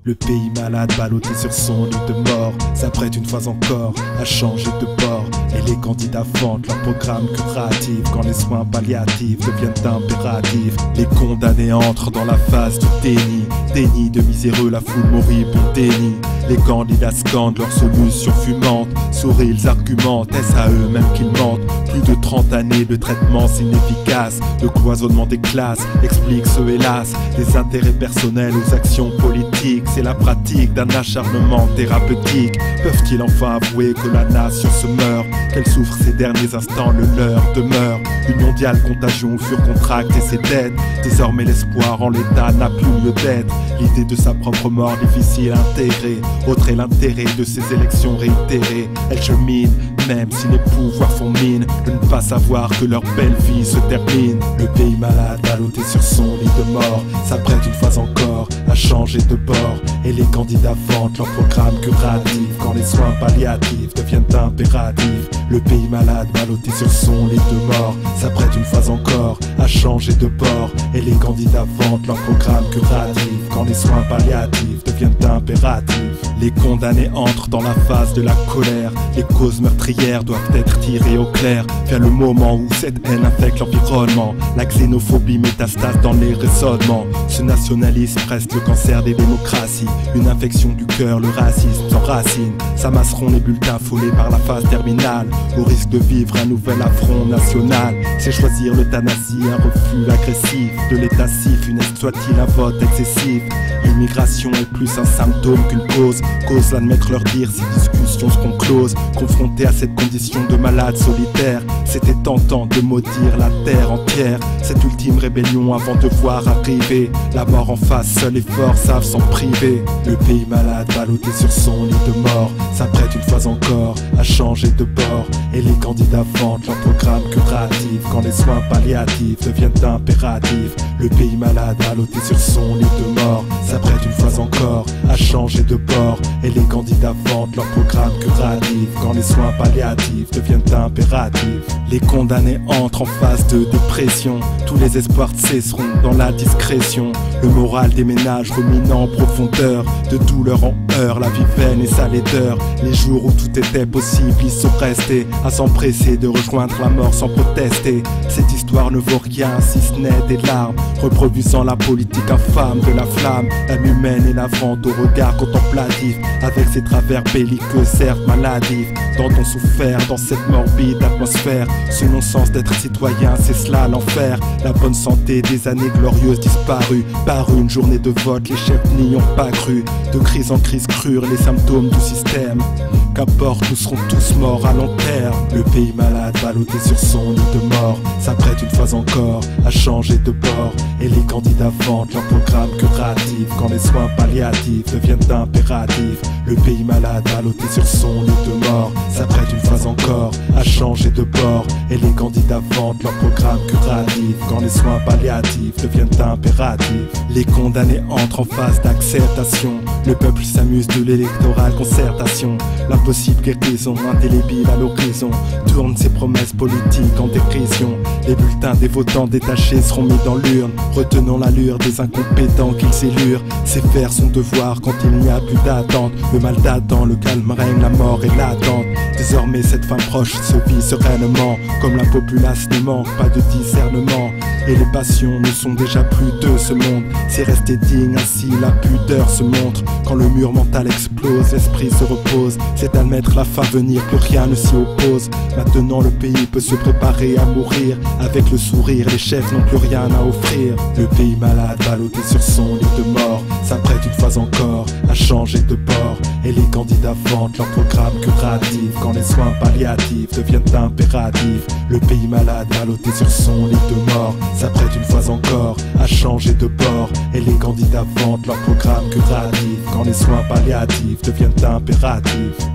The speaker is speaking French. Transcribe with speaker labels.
Speaker 1: Le pays malade, ballotté sur son lit de mort, s'apprête une fois encore à changer de bord. Et les candidats vantent leur programme curatif quand les soins palliatifs deviennent impératifs. Les condamnés entrent dans la phase du déni, déni de miséreux, la foule moribonde déni. Les candidats scandent leurs solutions fumantes, sourient, ils argumentent, est-ce à eux-mêmes qu'ils mentent? Plus de 30 années de traitements inefficaces, de cloisonnement des classes, expliquent ce hélas, des intérêts personnels aux actions politiques. C'est la pratique d'un acharnement thérapeutique. Peuvent-ils enfin avouer que la nation se meurt, qu'elle souffre ces derniers instants, le leur demeure? Une mondiale contagion où furent contractées ses dettes. Désormais l'espoir en l'état n'a plus lieu d'être. L'idée de sa propre mort difficile à intégrer. Autre est l'intérêt de ces élections réitérées. Elles cheminent, même si les pouvoirs font mine de ne pas savoir que leur belle vie se termine. Le pays malade, ballotté sur son lit de mort, s'apprête une fois encore à changer de bord. Et les candidats vantent leur programme curatif quand les soins palliatifs deviennent impératifs. Le pays malade, ballotté sur son lit de mort, s'apprête une fois encore à changer de bord. Et les candidats vantent leur programme curatif quand les soins palliatifs deviennent impératifs. Les condamnés entrent dans la phase de la colère. Les causes meurtrières doivent être tirées au clair. Vient le moment où cette haine infecte l'environnement. La xénophobie métastase dans les raisonnements. Ce nationalisme reste le cancer des démocraties. Une infection du cœur, le racisme s'enracine. S'amasseront les bulletins affolés par la phase terminale, au risque de vivre un nouvel affront national. C'est choisir l'euthanasie, un refus agressif de l'état si funeste soit-il un vote excessif. L'immigration est plus un symptôme qu'une cause. Cause d'admettre leur dire si discussions seront closes. Confrontés à cette condition de malade solitaire, c'était tentant de maudire la terre entière. Cette ultime rébellion avant de voir arriver la mort en face, seuls les forts savent s'en priver. Le pays malade, ballotté sur son lit de mort, s'apprête une fois encore à changer de bord. Et les candidats vantent leur programme curatif quand les soins palliatifs deviennent impératifs. Le pays malade, ballotté sur son lit de mort, s'apprête une fois encore à changer de bord. Et les candidats vantent leur programme curatif quand les soins palliatifs deviennent impératifs. Les condamnés entrent en phase de dépression. Tous les espoirs cesseront dans la discrétion. Le moral des ménages ruminant en profondeur, de douleur en heure, la vie vaine et sa laideur. Les jours où tout était possible, ils sont restés à s'empresser de rejoindre la mort sans protester. Cette histoire ne vaut rien si ce n'est des larmes, reproduisant la politique infâme de la flamme. L'âme humaine et la vente au regard contemplatif, avec ses travers belliqueux certes maladifs. Tentons souffert dans cette morbide atmosphère. Ce non-sens d'être citoyen, c'est cela l'enfer. La bonne santé des années glorieuses disparues par une journée de vote, les chefs n'y ont pas cru. De crise en crise crurent les symptômes du système. Qu'importe, nous serons tous morts à long terme. Le pays malade, ballotté sur son lit de mort, s'apprête une fois encore à changer de bord. Et les candidats vantent leur programme curatif quand les soins palliatifs deviennent impératifs. Le pays malade, ballotté sur son lit de mort, s'apprête une fois encore à changer de bord. Et les candidats vantent leur programme curatif quand les soins palliatifs deviennent impératifs. Les condamnés entrent en phase d'acceptation. Le peuple s'amuse de l'électorale concertation. L'impossible guérison, indélébile à l'horizon, tourne ses promesses politiques en dérision. Les bulletins des votants détachés seront mis dans l'urne. Retenons l'allure des incompétents qu'ils élurent. C'est faire son devoir quand il n'y a plus d'attente. Le mal d'attend, le calme règne, la mort est l'attente. Désormais cette fin proche se vit sereinement. Comme la populace ne manque pas de discernement. Et les passions ne sont déjà plus de ce monde. C'est rester digne, ainsi la pudeur se montre. Quand le mur mental explose, l'esprit se repose. C'est admettre la fin venir, plus rien ne s'y oppose. Maintenant le pays peut se préparer à mourir. Avec le sourire, les chefs n'ont plus rien à offrir. Le pays malade, ballotté sur son lit de mort, s'apprête une fois encore à changer de bord. Et les candidats vantent leur programme curatif quand les soins palliatifs deviennent impératifs. Le pays malade, ballotté sur son lit de mort, s'apprête une fois encore à changer de bord. Et les candidats vantent leur programme curatif quand les soins palliatifs deviennent impératifs.